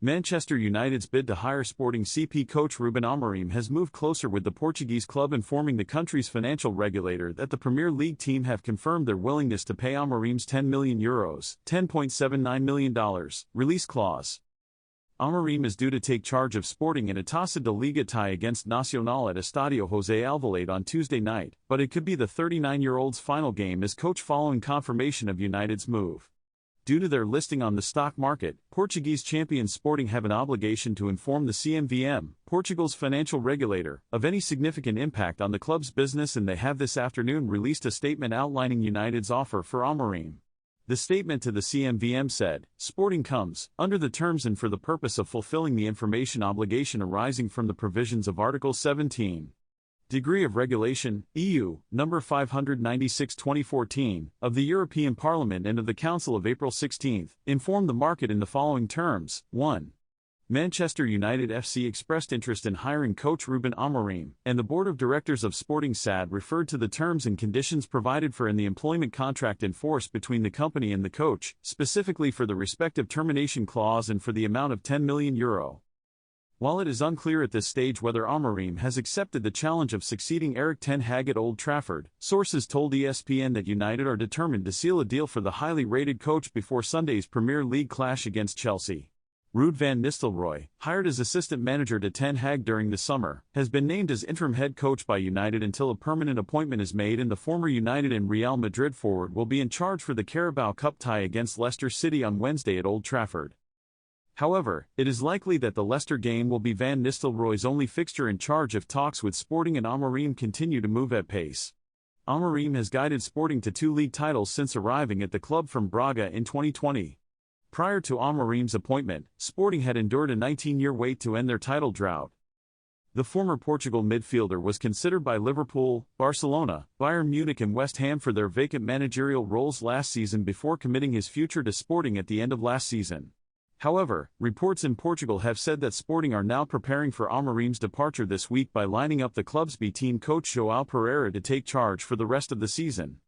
Manchester United's bid to hire Sporting CP coach Rúben Amorim has moved closer, with the Portuguese club informing the country's financial regulator that the Premier League team have confirmed their willingness to pay Amorim's €10 million $10.79 million release clause. Amorim is due to take charge of Sporting in a Taça de Liga tie against Nacional at Estadio José Alvalade on Tuesday night, but it could be the 39-year-old's final game as coach following confirmation of United's move. Due to their listing on the stock market, Portuguese champion Sporting have an obligation to inform the CMVM, Portugal's financial regulator, of any significant impact on the club's business, and they have this afternoon released a statement outlining United's offer for Amorim. The statement to the CMVM said, "Sporting comes, under the terms and for the purpose of fulfilling the information obligation arising from the provisions of Article 17. Degree of Regulation, EU, No. 596/2014, of the European Parliament and of the Council of April 16, informed the market in the following terms. 1. Manchester United FC expressed interest in hiring coach Rúben Amorim, and the board of directors of Sporting SAD referred to the terms and conditions provided for in the employment contract in force between the company and the coach, specifically for the respective termination clause and for the amount of €10 million. While it is unclear at this stage whether Amorim has accepted the challenge of succeeding Erik ten Hag at Old Trafford, sources told ESPN that United are determined to seal a deal for the highly rated coach before Sunday's Premier League clash against Chelsea. Ruud van Nistelrooy, hired as assistant manager to ten Hag during the summer, has been named as interim head coach by United until a permanent appointment is made, and the former United and Real Madrid forward will be in charge for the Carabao Cup tie against Leicester City on Wednesday at Old Trafford. However, it is likely that the Leicester game will be Van Nistelrooy's only fixture in charge if talks with Sporting and Amorim continue to move at pace. Amorim has guided Sporting to 2 league titles since arriving at the club from Braga in 2020. Prior to Amorim's appointment, Sporting had endured a 19-year wait to end their title drought. The former Portugal midfielder was considered by Liverpool, Barcelona, Bayern Munich and West Ham for their vacant managerial roles last season before committing his future to Sporting at the end of last season. However, reports in Portugal have said that Sporting are now preparing for Amorim's departure this week by lining up the club's B-team coach João Pereira to take charge for the rest of the season.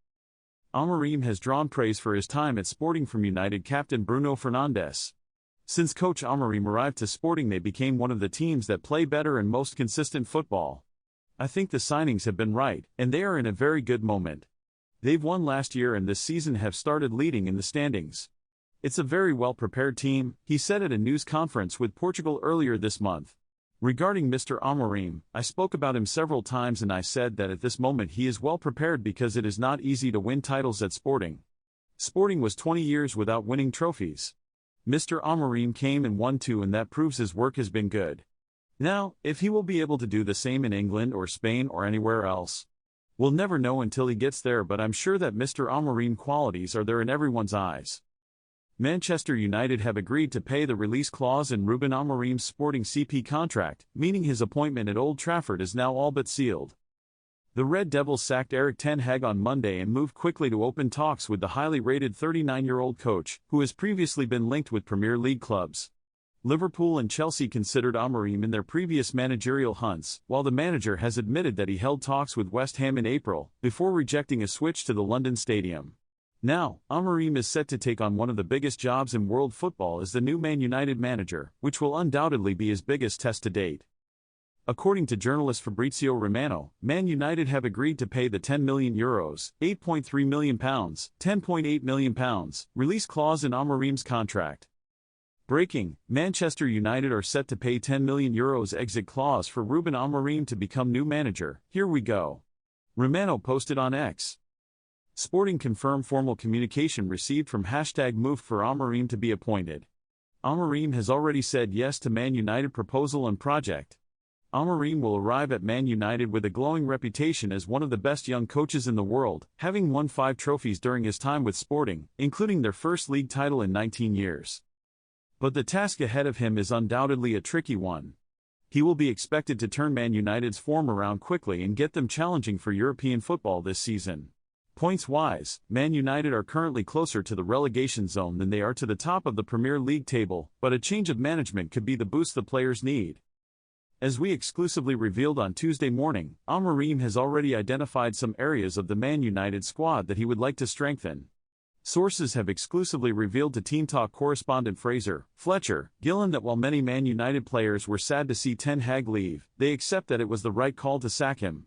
Amorim has drawn praise for his time at Sporting from United captain Bruno Fernandes. Since coach Amorim arrived to Sporting, they became one of the teams that play better and most consistent football. I think the signings have been right, and they are in a very good moment. They've won last year and this season have started leading in the standings. It's a very well-prepared team," he said at a news conference with Portugal earlier this month. Regarding Mr. Amorim, "I spoke about him several times and I said that at this moment he is well prepared because it is not easy to win titles at Sporting. Sporting was 20 years without winning trophies. Mr. Amorim came and won 2, and that proves his work has been good. Now, if he will be able to do the same in England or Spain or anywhere else, we'll never know until he gets there, but I'm sure that Mr. Amorim qualities are there in everyone's eyes." Manchester United have agreed to pay the release clause in Rúben Amorim's Sporting CP contract, meaning his appointment at Old Trafford is now all but sealed. The Red Devils sacked Erik ten Hag on Monday and moved quickly to open talks with the highly rated 39-year-old coach, who has previously been linked with Premier League clubs. Liverpool and Chelsea considered Amorim in their previous managerial hunts, while the manager has admitted that he held talks with West Ham in April, before rejecting a switch to the London Stadium. Now, Amorim is set to take on one of the biggest jobs in world football as the new Man United manager, which will undoubtedly be his biggest test to date. According to journalist Fabrizio Romano, Man United have agreed to pay the €10 million, £8.3 million, £10.8 million, release clause in Amorim's contract. Breaking: Manchester United are set to pay €10 million exit clause for Rúben Amorim to become new manager. Here we go. Romano posted on X. Sporting confirmed formal communication received from #moved for Amorim to be appointed. Amorim has already said yes to Man United proposal and project. Amorim will arrive at Man United with a glowing reputation as one of the best young coaches in the world, having won 5 trophies during his time with Sporting, including their first league title in 19 years. But the task ahead of him is undoubtedly a tricky one. He will be expected to turn Man United's form around quickly and get them challenging for European football this season. Points-wise, Man United are currently closer to the relegation zone than they are to the top of the Premier League table, but a change of management could be the boost the players need. As we exclusively revealed on Tuesday morning, Amorim has already identified some areas of the Man United squad that he would like to strengthen. Sources have exclusively revealed to Team Talk correspondent Fraser Fletcher Gillen that while many Man United players were sad to see Ten Hag leave, they accept that it was the right call to sack him.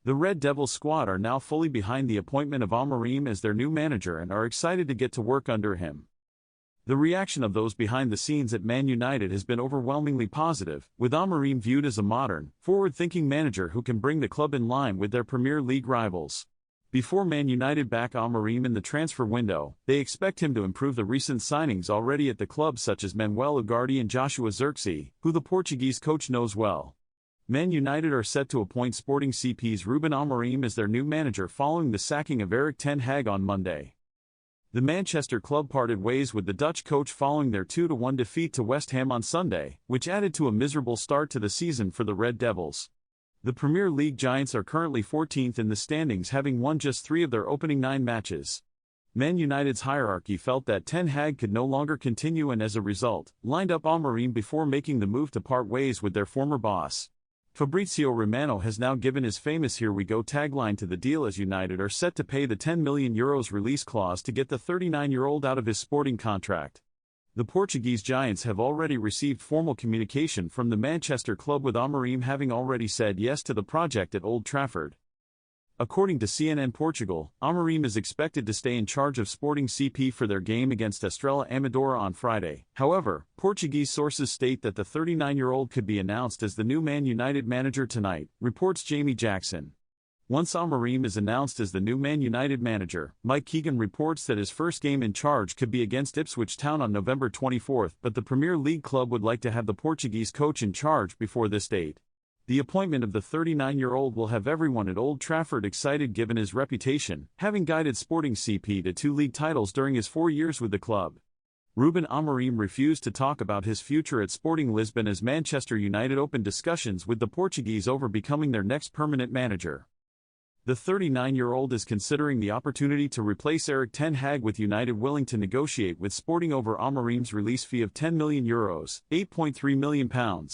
The Red Devils squad are now fully behind the appointment of Amorim as their new manager and are excited to get to work under him. The reaction of those behind the scenes at Man United has been overwhelmingly positive, with Amorim viewed as a modern, forward-thinking manager who can bring the club in line with their Premier League rivals. Before Man United back Amorim in the transfer window, they expect him to improve the recent signings already at the club such as Manuel Ugarte and Joshua Zirkzee, who the Portuguese coach knows well. Man United are set to appoint Sporting CP's Rúben Amorim as their new manager following the sacking of Erik ten Hag on Monday. The Manchester club parted ways with the Dutch coach following their 2-1 defeat to West Ham on Sunday, which added to a miserable start to the season for the Red Devils. The Premier League giants are currently 14th in the standings, having won just 3 of their opening 9 matches. Man United's hierarchy felt that Ten Hag could no longer continue and as a result, lined up Amorim before making the move to part ways with their former boss. Fabrizio Romano has now given his famous "Here we go" tagline to the deal as United are set to pay the €10 million release clause to get the 39-year-old out of his Sporting contract. The Portuguese giants have already received formal communication from the Manchester club, with Amorim having already said yes to the project at Old Trafford. According to CNN Portugal, Amorim is expected to stay in charge of Sporting CP for their game against Estrela Amadora on Friday. However, Portuguese sources state that the 39-year-old could be announced as the new Man United manager tonight, reports Jamie Jackson. Once Amorim is announced as the new Man United manager, Mike Keegan reports that his first game in charge could be against Ipswich Town on November 24, but the Premier League club would like to have the Portuguese coach in charge before this date. The appointment of the 39-year-old will have everyone at Old Trafford excited given his reputation, having guided Sporting CP to 2 league titles during his 4 years with the club. Rúben Amorim refused to talk about his future at Sporting Lisbon as Manchester United opened discussions with the Portuguese over becoming their next permanent manager. The 39-year-old is considering the opportunity to replace Erik ten Hag, with United willing to negotiate with Sporting over Amorim's release fee of €10 million, £8.3 million.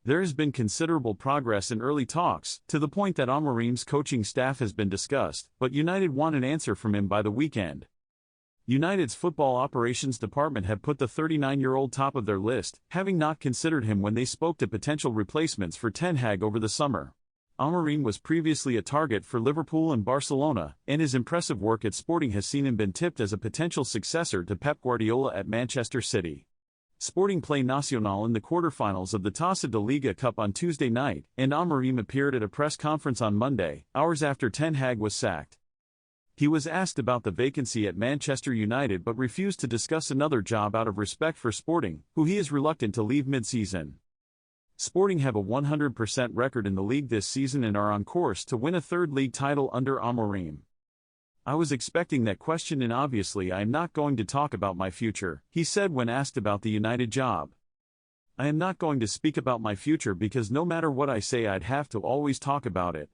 There has been considerable progress in early talks, to the point that Amorim's coaching staff has been discussed, but United want an answer from him by the weekend. United's football operations department have put the 39-year-old top of their list, having not considered him when they spoke to potential replacements for Ten Hag over the summer. Amorim was previously a target for Liverpool and Barcelona, and his impressive work at Sporting has seen him been tipped as a potential successor to Pep Guardiola at Manchester City. Sporting play Nacional in the quarter-finals of the Taça da Liga Cup on Tuesday night, and Amorim appeared at a press conference on Monday, hours after Ten Hag was sacked. He was asked about the vacancy at Manchester United but refused to discuss another job out of respect for Sporting, who he is reluctant to leave mid-season. Sporting have a 100% record in the league this season and are on course to win a 3rd league title under Amorim. "I was expecting that question and obviously I am not going to talk about my future," he said when asked about the United job. "I am not going to speak about my future because no matter what I say I'd have to always talk about it.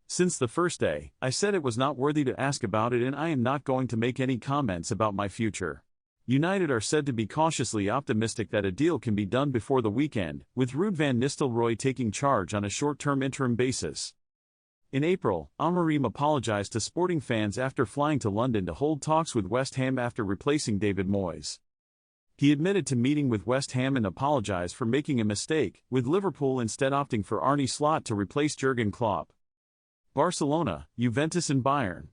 Since the first day, I said it was not worthy to ask about it and I am not going to make any comments about my future." United are said to be cautiously optimistic that a deal can be done before the weekend, with Ruud van Nistelrooy taking charge on a short-term interim basis. In April, Amorim apologized to Sporting fans after flying to London to hold talks with West Ham after replacing David Moyes. He admitted to meeting with West Ham and apologized for making a mistake, with Liverpool instead opting for Arne Slot to replace Jurgen Klopp. Barcelona, Juventus and Bayern.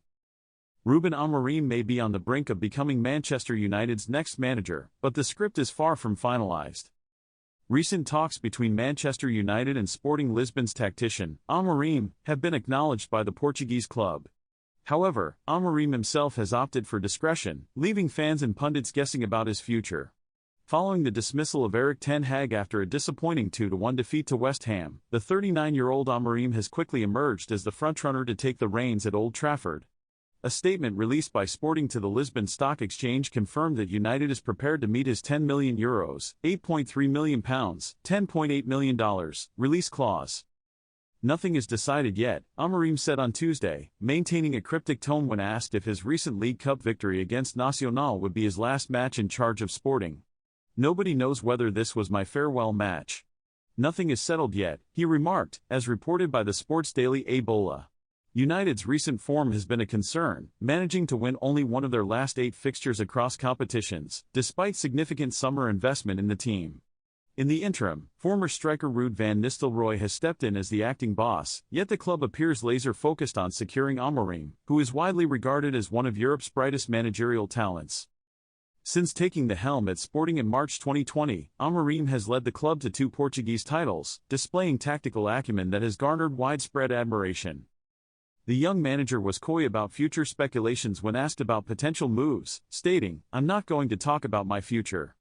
Rúben Amorim may be on the brink of becoming Manchester United's next manager, but the script is far from finalized. Recent talks between Manchester United and Sporting Lisbon's tactician, Amorim, have been acknowledged by the Portuguese club. However, Amorim himself has opted for discretion, leaving fans and pundits guessing about his future. Following the dismissal of Erik ten Hag after a disappointing 2-1 defeat to West Ham, the 39-year-old Amorim has quickly emerged as the frontrunner to take the reins at Old Trafford. A statement released by Sporting to the Lisbon Stock Exchange confirmed that United is prepared to meet his €10 million, £8.3 million, $10.8 million, release clause. "Nothing is decided yet," Amorim said on Tuesday, maintaining a cryptic tone when asked if his recent League Cup victory against Nacional would be his last match in charge of Sporting. "Nobody knows whether this was my farewell match. Nothing is settled yet," he remarked, as reported by the sports daily A Bola. United's recent form has been a concern, managing to win only one of their last 8 fixtures across competitions, despite significant summer investment in the team. In the interim, former striker Ruud van Nistelrooy has stepped in as the acting boss, yet the club appears laser-focused on securing Amorim, who is widely regarded as one of Europe's brightest managerial talents. Since taking the helm at Sporting in March 2020, Amorim has led the club to 2 Portuguese titles, displaying tactical acumen that has garnered widespread admiration. The young manager was coy about future speculations when asked about potential moves, stating, "I'm not going to talk about my future.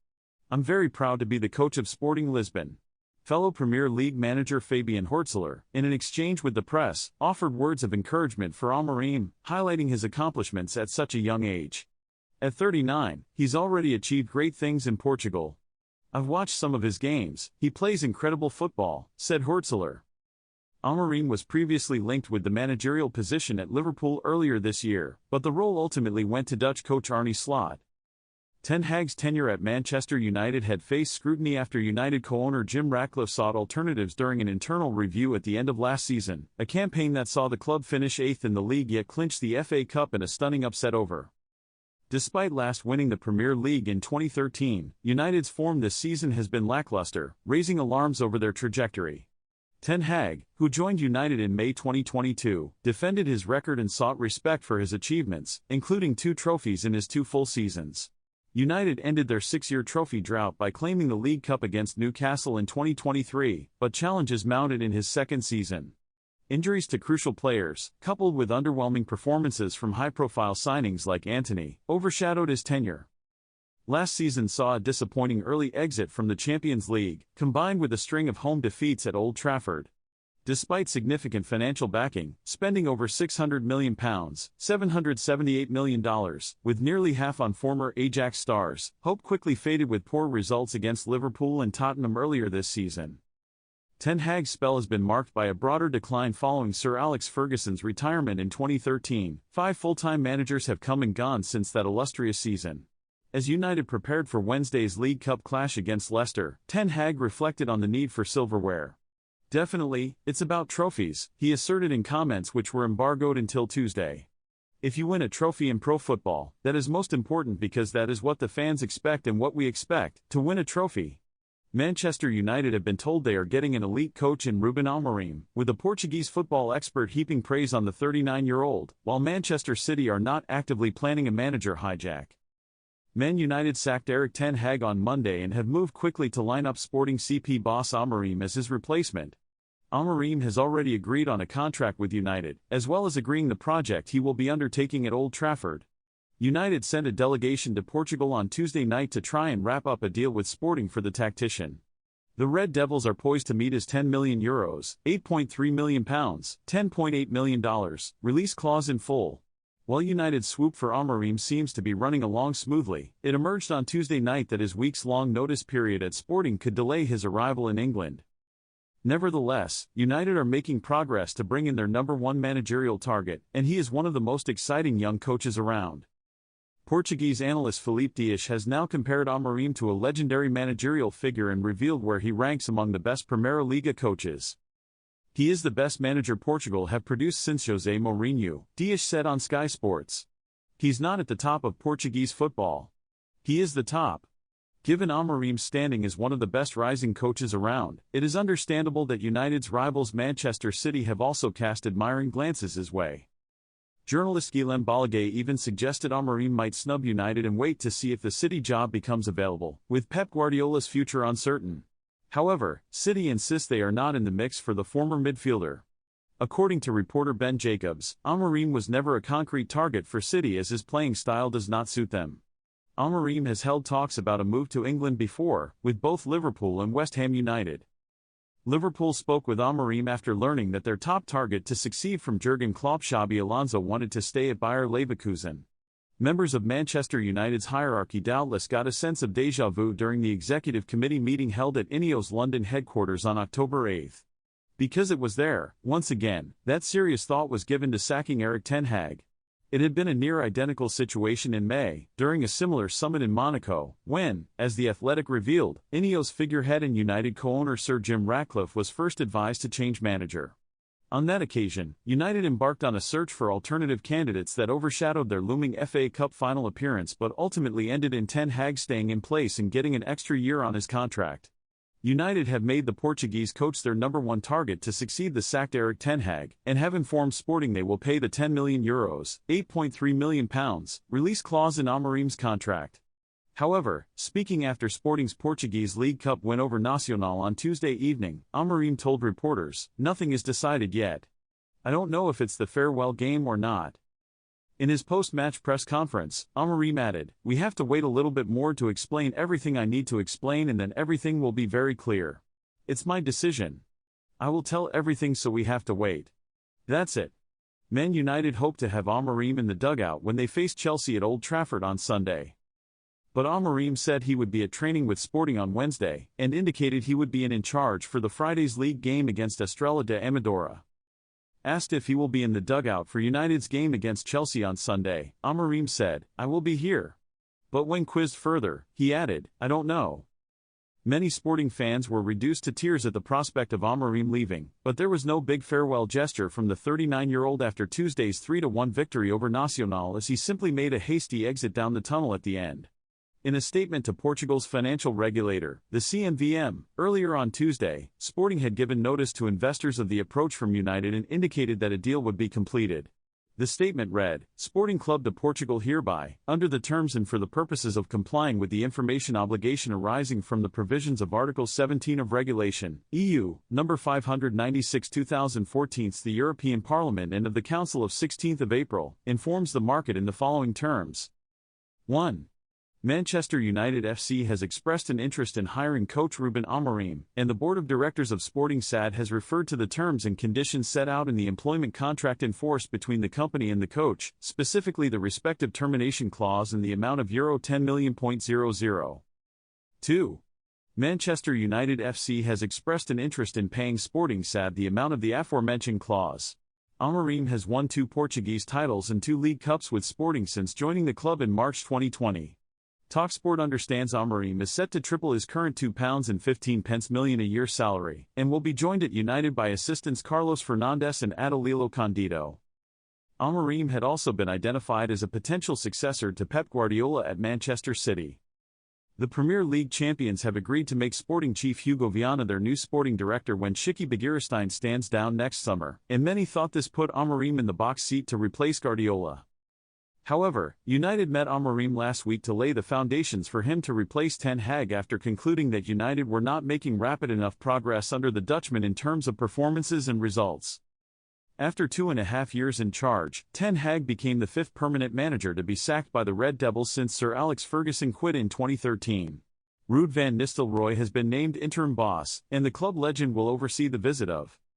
I'm very proud to be the coach of Sporting Lisbon." Fellow Premier League manager Fabian Hürzeler, in an exchange with the press, offered words of encouragement for Amorim, highlighting his accomplishments at such a young age. At 39, he's already achieved great things in Portugal. "I've watched some of his games, he plays incredible football," said Hürzeler. Amorim was previously linked with the managerial position at Liverpool earlier this year, but the role ultimately went to Dutch coach Arne Slot. Ten Hag's tenure at Manchester United had faced scrutiny after United co-owner Jim Ratcliffe sought alternatives during an internal review at the end of last season, a campaign that saw the club finish 8th in the league yet clinch the FA Cup in a stunning upset over. Despite last winning the Premier League in 2013, United's form this season has been lackluster, raising alarms over their trajectory. Ten Hag, who joined United in May 2022, defended his record and sought respect for his achievements, including 2 trophies in his 2 full seasons. United ended their 6-year trophy drought by claiming the League Cup against Newcastle in 2023, but challenges mounted in his second season. Injuries to crucial players, coupled with underwhelming performances from high-profile signings like Antony, overshadowed his tenure. Last season saw a disappointing early exit from the Champions League, combined with a string of home defeats at Old Trafford. Despite significant financial backing, spending over £600 million, $778 million, with nearly half on former Ajax stars, hope quickly faded with poor results against Liverpool and Tottenham earlier this season. Ten Hag's spell has been marked by a broader decline following Sir Alex Ferguson's retirement in 2013. 5 full-time managers have come and gone since that illustrious season. As United prepared for Wednesday's League Cup clash against Leicester, Ten Hag reflected on the need for silverware. "Definitely, it's about trophies," he asserted in comments which were embargoed until Tuesday. "If you win a trophy in pro football, that is most important because that is what the fans expect and what we expect, to win a trophy." Manchester United have been told they are getting an elite coach in Rúben Amorim, with a Portuguese football expert heaping praise on the 39-year-old, while Manchester City are not actively planning a manager hijack. Man United sacked Erik ten Hag on Monday and have moved quickly to line up Sporting CP boss Amorim as his replacement. Amorim has already agreed on a contract with United, as well as agreeing the project he will be undertaking at Old Trafford. United sent a delegation to Portugal on Tuesday night to try and wrap up a deal with Sporting for the tactician. The Red Devils are poised to meet his €10 million, £8.3 million, $10.8 million, release clause in full. While United's swoop for Amorim seems to be running along smoothly, it emerged on Tuesday night that his weeks-long notice period at Sporting could delay his arrival in England. Nevertheless, United are making progress to bring in their #1 managerial target, and he is one of the most exciting young coaches around. Portuguese analyst Filipe Dias has now compared Amorim to a legendary managerial figure and revealed where he ranks among the best Primeira Liga coaches. "He is the best manager Portugal have produced since José Mourinho," Dias said on Sky Sports. "He's not at the top of Portuguese football. He is the top." Given Amorim's standing as one of the best rising coaches around, it is understandable that United's rivals Manchester City have also cast admiring glances his way. Journalist Guillem Balagué even suggested Amorim might snub United and wait to see if the City job becomes available, with Pep Guardiola's future uncertain. However, City insists they are not in the mix for the former midfielder. According to reporter Ben Jacobs, Amorim was never a concrete target for City as his playing style does not suit them. Amorim has held talks about a move to England before, with both Liverpool and West Ham United. Liverpool spoke with Amorim after learning that their top target to succeed from Jurgen Klopp, Xabi Alonso, wanted to stay at Bayer Leverkusen. Members of Manchester United's hierarchy doubtless got a sense of déjà vu during the executive committee meeting held at Ineos London headquarters on October 8. Because it was there, once again, that serious thought was given to sacking Erik ten Hag. It had been a near-identical situation in May, during a similar summit in Monaco, when, as The Athletic revealed, Ineos figurehead and United co-owner Sir Jim Ratcliffe was first advised to change manager. On that occasion, United embarked on a search for alternative candidates that overshadowed their looming FA Cup final appearance but ultimately ended in Ten Hag staying in place and getting an extra year on his contract. United have made the Portuguese coach their #1 target to succeed the sacked Erik ten Hag, and have informed Sporting they will pay the €10 million, £8.3 million, release clause in Amorim's contract. However, speaking after Sporting's Portuguese League Cup win over Nacional on Tuesday evening, Amorim told reporters, "Nothing is decided yet. I don't know if it's the farewell game or not." In his post-match press conference, Amorim added, "We have to wait a little bit more to explain everything I need to explain, and then everything will be very clear. It's my decision. I will tell everything, so we have to wait. That's it." Man United hope to have Amorim in the dugout when they face Chelsea at Old Trafford on Sunday. But Amorim said he would be at training with Sporting on Wednesday, and indicated he would be in charge for the Friday's league game against Estrela de Amadora. Asked if he will be in the dugout for United's game against Chelsea on Sunday, Amorim said, "I will be here." But when quizzed further, he added, "I don't know." Many Sporting fans were reduced to tears at the prospect of Amorim leaving, but there was no big farewell gesture from the 39-year-old after Tuesday's 3-1 victory over Nacional, as he simply made a hasty exit down the tunnel at the end. In a statement to Portugal's financial regulator, the CMVM, earlier on Tuesday, Sporting had given notice to investors of the approach from United and indicated that a deal would be completed. The statement read, "Sporting Club de Portugal hereby, under the terms and for the purposes of complying with the information obligation arising from the provisions of Article 17 of Regulation, EU, No. 596/2014, the European Parliament and of the Council of 16 April, informs the market in the following terms. 1. Manchester United FC has expressed an interest in hiring coach Rúben Amorim, and the board of directors of Sporting SAD has referred to the terms and conditions set out in the employment contract in force between the company and the coach, specifically the respective termination clause and the amount of €10 million. 2. Manchester United FC has expressed an interest in paying Sporting SAD the amount of the aforementioned clause. Amorim has won 2 Portuguese titles and 2 League Cups with Sporting since joining the club in March 2020. TalkSport understands Amorim is set to triple his current £2.15 million a year salary, and will be joined at United by assistants Carlos Fernandes and Adelilo Candido. Amorim had also been identified as a potential successor to Pep Guardiola at Manchester City. The Premier League champions have agreed to make Sporting chief Hugo Viana their new sporting director when Shiki Begiristain stands down next summer, and many thought this put Amorim in the box seat to replace Guardiola. However, United met Amorim last week to lay the foundations for him to replace Ten Hag after concluding that United were not making rapid enough progress under the Dutchman in terms of performances and results. After 2.5 years in charge, Ten Hag became the 5th permanent manager to be sacked by the Red Devils since Sir Alex Ferguson quit in 2013. Ruud van Nistelrooy has been named interim boss, and the club legend will oversee the visit of